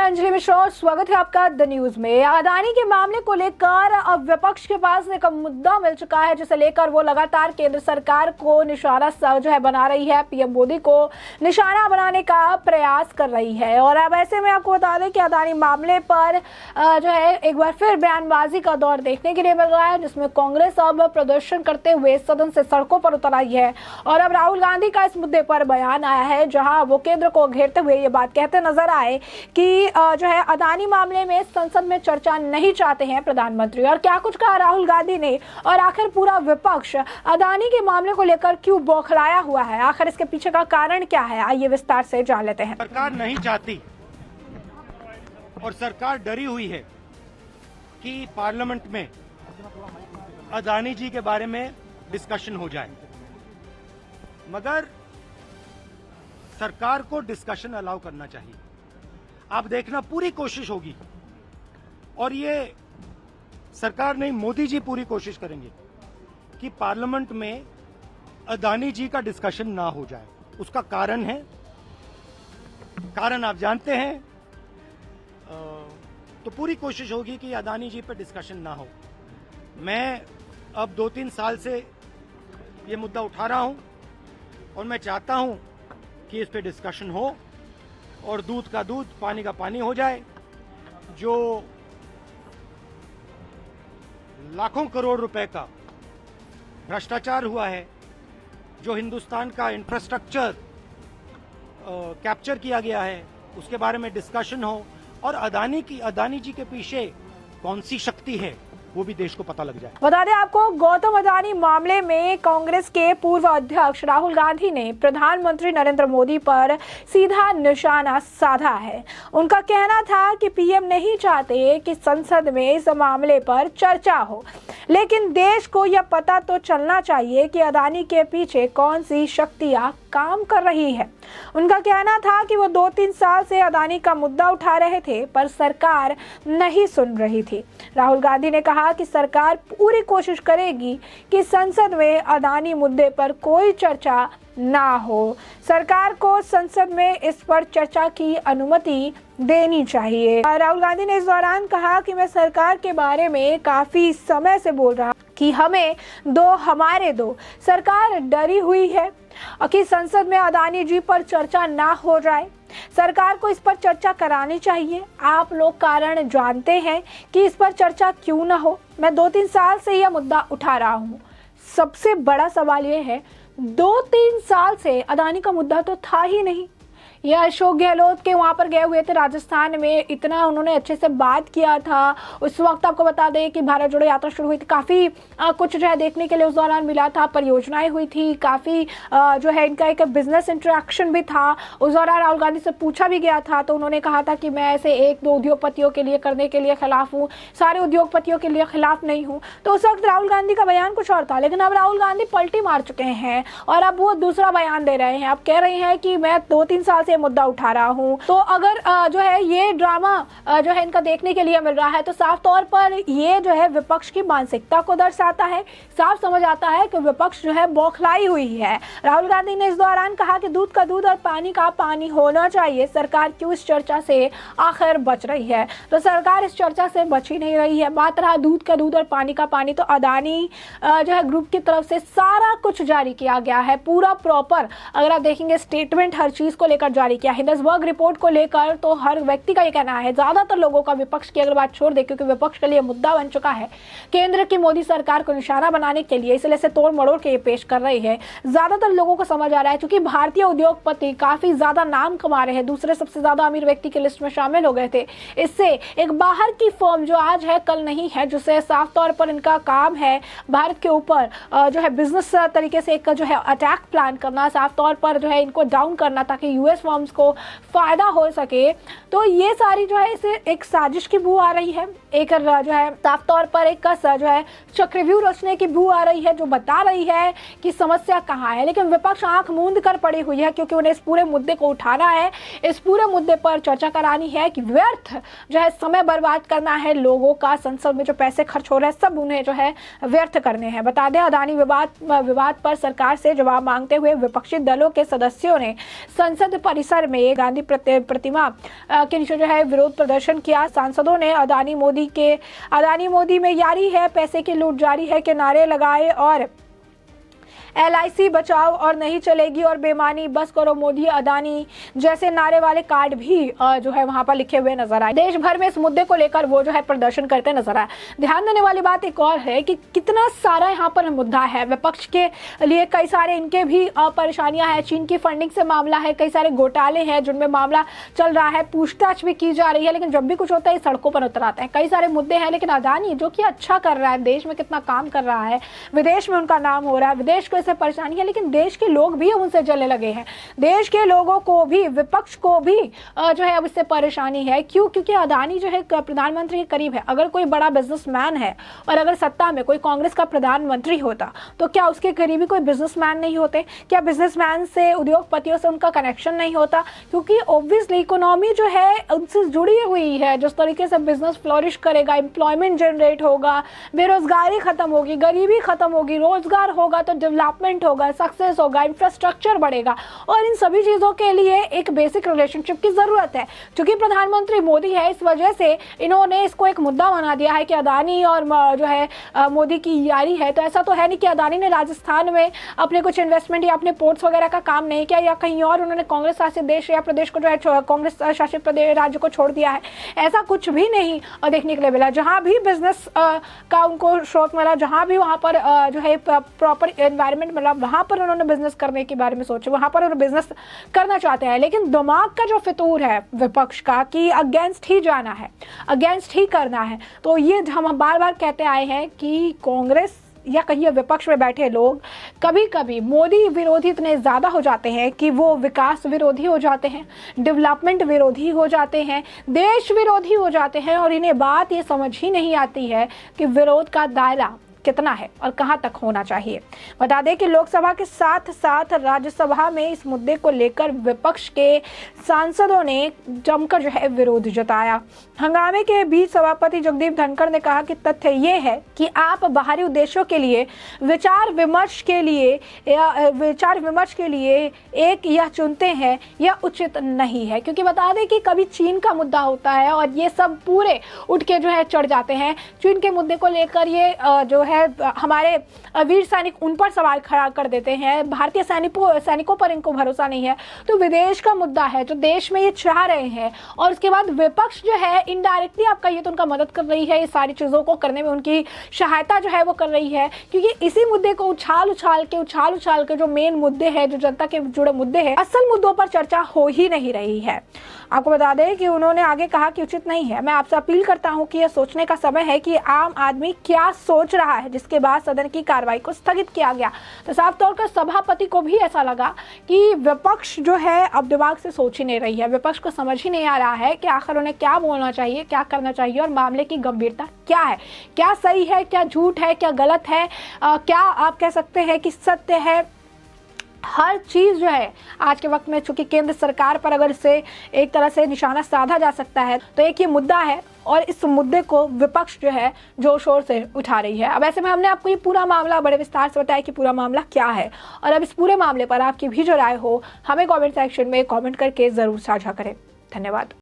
अंजलि मिश्रा और स्वागत है आपका द न्यूज में। अदानी के मामले को लेकर अब विपक्ष के पास एक मुद्दा मिल चुका है, जिसे लेकर वो लगातार केंद्र सरकार को निशाना जो है बना रही है, पीएम मोदी को निशाना बनाने का प्रयास कर रही है। और अब ऐसे में आपको बता दें कि अदानी मामले पर जो है एक बार फिर बयानबाजी का दौर देखने के लिए मिल रहा है, जिसमें कांग्रेस अब प्रदर्शन करते हुए सदन से सड़कों पर उतर आई है। और अब राहुल गांधी का इस मुद्दे पर बयान आया है, जहां वो केंद्र को घेरते हुए ये बात कहते नजर आए कि जो है अदानी मामले में संसद में चर्चा नहीं चाहते हैं प्रधानमंत्री। और क्या कुछ कहा राहुल गांधी ने, और आखिर पूरा विपक्ष अदानी के मामले को लेकर क्यों बौखलाया हुआ है, आखिर इसके पीछे का कारण क्या है, आइए विस्तार से जान लेते हैं। सरकार नहीं चाहती और सरकार डरी हुई है कि पार्लियामेंट में अदानी जी के बारे में डिस्कशन हो जाए, मगर सरकार को डिस्कशन अलाउ करना चाहिए। आप देखना पूरी कोशिश होगी, और ये सरकार नहीं, मोदी जी पूरी कोशिश करेंगे कि पार्लियामेंट में अदानी जी का डिस्कशन ना हो जाए। उसका कारण है, कारण आप जानते हैं, तो पूरी कोशिश होगी कि अदानी जी पे डिस्कशन ना हो। मैं अब 2-3 साल से ये मुद्दा उठा रहा हूं और मैं चाहता हूं कि इस पे डिस्कशन हो और दूध का दूध पानी का पानी हो जाए। जो लाखों करोड़ रुपए का भ्रष्टाचार हुआ है, जो हिंदुस्तान का इंफ्रास्ट्रक्चर कैप्चर किया गया है, उसके बारे में डिस्कशन हो, और अदानी जी के पीछे कौन सी शक्ति है वो भी देश को पता लग जाए। बता दें आपको, गौतम अदानी मामले में कांग्रेस के पूर्व अध्यक्ष राहुल गांधी ने प्रधानमंत्री नरेंद्र मोदी पर सीधा निशाना साधा है। उनका कहना था कि पीएम नहीं चाहते कि संसद में इस मामले पर चर्चा हो, लेकिन देश को यह पता तो चलना चाहिए कि अदानी के पीछे कौन सी शक्तियां काम कर रही है। उनका कहना था कि वो 2-3 साल से अदानी का मुद्दा उठा रहे थे, पर सरकार नहीं सुन रही थी। राहुल गांधी ने कहा कि सरकार पूरी कोशिश करेगी कि संसद में अदानी मुद्दे पर कोई चर्चा ना हो। सरकार को संसद में इस पर चर्चा की अनुमति देनी चाहिए। राहुल गांधी ने इस दौरान कहा कि मैं सरकार के बारे में काफी समय से बोल रहा कि हमें हमारे दो। सरकार डरी हुई है कि संसद में अदानी जी पर चर्चा ना हो जाए। सरकार को इस पर चर्चा करानी चाहिए। आप लोग कारण जानते हैं कि इस पर चर्चा क्यों ना हो। मैं 2-3 साल से यह मुद्दा उठा रहा हूँ। सबसे बड़ा सवाल यह है, 2-3 साल से अदानी का मुद्दा तो था ही नहीं। यह अशोक गहलोत के वहाँ पर गए हुए थे राजस्थान में, इतना उन्होंने अच्छे से बात किया था। उस वक्त आपको बता दें कि भारत जोड़ो यात्रा शुरू हुई थी, काफ़ी कुछ जो है देखने के लिए उस दौरान मिला था, परियोजनाएं हुई थी, काफ़ी जो है इनका एक बिजनेस इंटरेक्शन भी था। उस दौरान राहुल गांधी से पूछा भी गया था, तो उन्होंने कहा था कि मैं ऐसे 1-2 उद्योगपतियों के लिए करने के लिए खिलाफ हूँ, सारे उद्योगपतियों के लिए खिलाफ नहीं हूँ। तो उस वक्त राहुल गांधी का बयान कुछ और था, लेकिन अब राहुल गांधी पलटी मार चुके हैं और अब वो दूसरा बयान दे रहे हैं। अब कह रहे हैं कि मैं 2-3 साल से मुद्दा उठा रहा हूं। तो अगर जो है ये ड्रामा जो है इनका देखने के लिए मिल रहा है, तो साफ तौर पर ये जो है विपक्ष की मानसिकता को दर्शाता है। साफ समझ आता है कि विपक्ष जो है बौखलाई हुई है। राहुल गांधी ने इस दौरान कहा कि दूध का दूध और पानी का पानी होना चाहिए। सरकार क्यों इस चर्चा से आखिर बच रही है? तो सरकार इस चर्चा से बच ही नहीं रही है। बात रहा दूध का दूध और पानी का पानी, तो अदानी जो है ग्रुप की तरफ से सारा कुछ जारी किया गया है, पूरा प्रॉपर। अगर आप देखेंगे स्टेटमेंट हर चीज को लेकर जारी किया। हिंडनबर्ग रिपोर्ट को लेकर तो हर व्यक्ति का ये कहना है, ज्यादातर लोगों का, विपक्ष की अगर बात छोड़ दे, क्योंकि विपक्ष के लिए मुद्दा बन चुका है केंद्र की मोदी सरकार को निशाना बनाने के लिए, इसलिए से तोड़ मड़ोड़ के ये पेश कर रही है। ज्यादातर लोगों को समझ आ रहा है, क्योंकि भारतीय उद्योगपति काफी ज्यादा नाम कमा रहे हैं, दूसरे सबसे ज्यादा अमीर व्यक्ति की लिस्ट में शामिल हो गए थे। इससे एक बाहर की फर्म जो आज है कल नहीं है, जिससे साफ तौर पर इनका काम है भारत के ऊपर जो है बिजनेस तरीके से एक जो है अटैक प्लान करना, साफ तौर पर जो है इनको डाउन करना, ताकि यूएस फर्म्स को फायदा हो सके। तो ये सारी जो है इसे एक साजिश की बू आ रही है, एक जो है साफ तौर पर एक जो है चक्रव्यूह रचने की बू आ रही है, जो बता रही है कि समस्या कहाँ है। लेकिन विपक्ष आंख मूंद कर पड़ी हुई है, क्योंकि उन्हें इस पूरे मुद्दे को उठाना है, इस पूरे मुद्दे पर चर्चा करानी है कि व्यर्थ जो है समय बर्बाद करना है लोगों का। संसद में जो पैसे खर्च हो रहे हैं सब उन्हें जो है व्यर्थ करने हैं। बता दें, अदानी विवाद पर सरकार से जवाब मांगते हुए विपक्षी दलों के सदस्यों ने संसद परिसर में गांधी प्रतिमा के नीचे जो है विरोध प्रदर्शन किया। सांसदों ने अदानी मोदी में यारी है, पैसे की लूट जारी है के नारे लगाए और LIC बचाओ और नहीं चलेगी और बेईमानी बस करो मोदी अदानी जैसे नारे वाले कार्ड भी जो है वहां पर लिखे हुए नजर आए। देश भर में इस मुद्दे को लेकर वो जो है प्रदर्शन करते नजर आए। ध्यान देने वाली बात एक और है कि कितना सारा यहाँ पर मुद्दा है। विपक्ष के लिए कई सारे इनके भी परेशानियां हैं। चीन की फंडिंग से मामला है, कई सारे घोटाले हैं जिनमें मामला चल रहा है, पूछताछ भी की जा रही है, लेकिन जब भी कुछ होता है सड़कों पर उतर आते हैं। कई सारे मुद्दे हैं, लेकिन अदानी जो कि अच्छा कर रहा है, देश में कितना काम कर रहा है, विदेश में उनका नाम हो रहा है, विदेश को परेशानी है, लेकिन देश के लोग भी उनसे जलने लगे हैं। देश के लोगों को भी, विपक्ष को भी जो है अब इससे परेशानी है। क्यों? क्योंकि अदानी जो है प्रधानमंत्री के करीब है। अगर कोई बड़ा बिजनेसमैन है और अगर सत्ता में कोई कांग्रेस का प्रधानमंत्री होता तो क्या उसके करीबी कोई बिजनेसमैन नहीं होते? क्या बिजनेसमैन से, उद्योगपतियों से उनका कनेक्शन नहीं होता? क्योंकि ऑब्वियसली इकोनॉमी जो है उनसे जुड़ी हुई है। जिस तरीके से बिजनेस फ्लोरिश करेगा, एम्प्लॉयमेंट जनरेट होगा, बेरोजगारी खत्म होगी, गरीबी खत्म होगी, रोजगार होगा तो डेवलपमेंट होगा, सक्सेस होगा, इंफ्रास्ट्रक्चर बढ़ेगा। और इन सभी चीजों के लिए एक बेसिक रिलेशनशिप की जरूरत है। क्योंकि प्रधानमंत्री मोदी है, इस वजह से इन्होंने इसको एक मुद्दा बना दिया है कि अदानी और जो है मोदी की यारी है। तो ऐसा तो है नहीं कि अदानी ने राजस्थान में अपने कुछ इन्वेस्टमेंट या अपने पोर्ट्स वगैरह का काम नहीं किया, या कहीं और उन्होंने कांग्रेस शासित देश या प्रदेश को जो है कांग्रेस शासित प्रदेश राज्य को छोड़ दिया है। ऐसा कुछ भी नहीं देखने के लिए मिला। जहां भी बिजनेस का उनको स्रोत मिला, जहां भी वहां पर जो है प्रॉपर एनवायरनमेंट मिला, वहां पर उन्होंने बिजनेस करने के बारे में सोचे, वहां पर उन्होंने बिजनेस करना चाहते हैं। लेकिन दिमाग का जो फितूर है विपक्ष का कि अगेंस्ट ही जाना है, अगेंस्ट ही करना है, तो ये हम बार बार कहते आए हैं कि कांग्रेस या कहिए विपक्ष में बैठे लोग कभी कभी मोदी विरोधी इतने ज़्यादा हो जाते हैं कि वो विकास विरोधी हो जाते हैं, डेवलपमेंट विरोधी हो जाते हैं, देश विरोधी हो जाते हैं, और इन्हें बात ये समझ ही नहीं आती है कि विरोध का दायरा कितना है और कहां तक होना चाहिए। बता दें कि लोकसभा के साथ साथ राज्यसभा में इस मुद्दे को लेकर विपक्ष के सांसदों ने जमकर जो है विरोध जताया। हंगामे के बीच सभापति जगदीप धनखड़ ने कहा कि तथ्य ये है कि आप बाहरी उद्देश्यों के लिए विचार विमर्श के लिए एक यह चुनते हैं, यह उचित नहीं है। क्योंकि बता दें कि कभी चीन का मुद्दा होता है और ये सब पूरे उठ के जो है चढ़ जाते हैं। चीन के मुद्दे को लेकर ये जो है हमारे वीर सैनिक उन पर सवाल खड़ा कर देते हैं, भारतीय सैनिकों पर इनको भरोसा नहीं है। तो विदेश का मुद्दा है जो देश में ये चाह रहे हैं, और उसके बाद विपक्ष जो है इनडायरेक्टली आप कहिए तो उनका मदद कर रही है, ये सारी चीजों को करने में उनकी सहायता जो है वो कर रही है। क्योंकि इसी मुद्दे को उछाल उछाल के जो मेन मुद्दे हैं, जो जनता के जुड़े मुद्दे हैं, असल मुद्दों पर चर्चा हो ही नहीं रही है। आपको बता दें कि उन्होंने आगे कहा कि उचित नहीं है। मैं आपसे अपील करता हूं कि यह सोचने का समय है कि आम आदमी क्या सोच रहा है, जिसके बाद सदन की कार्रवाई को स्थगित किया गया। तो साफ तौर पर सभापति को भी ऐसा लगा कि विपक्ष जो है अब दिमाग से सोच ही नहीं रही है, विपक्ष को समझ ही नहीं आ रहा है कि आखिर उन्हें क्या बोलना चाहिए, क्या करना चाहिए, और मामले की गंभीरता क्या है, क्या सही है, क्या झूठ है, क्या गलत है, क्या आप कह सकते हैं कि सत्य है। हर चीज़ जो है आज के वक्त में, चूंकि केंद्र सरकार पर अगर इसे एक तरह से निशाना साधा जा सकता है, तो एक ये मुद्दा है, और इस मुद्दे को विपक्ष जो है जोर शोर से उठा रही है। अब ऐसे में हमने आपको ये पूरा मामला बड़े विस्तार से बताया कि पूरा मामला क्या है, और अब इस पूरे मामले पर आपकी भी जो राय हो हमें कमेंट सेक्शन में कमेंट करके ज़रूर साझा करें। धन्यवाद।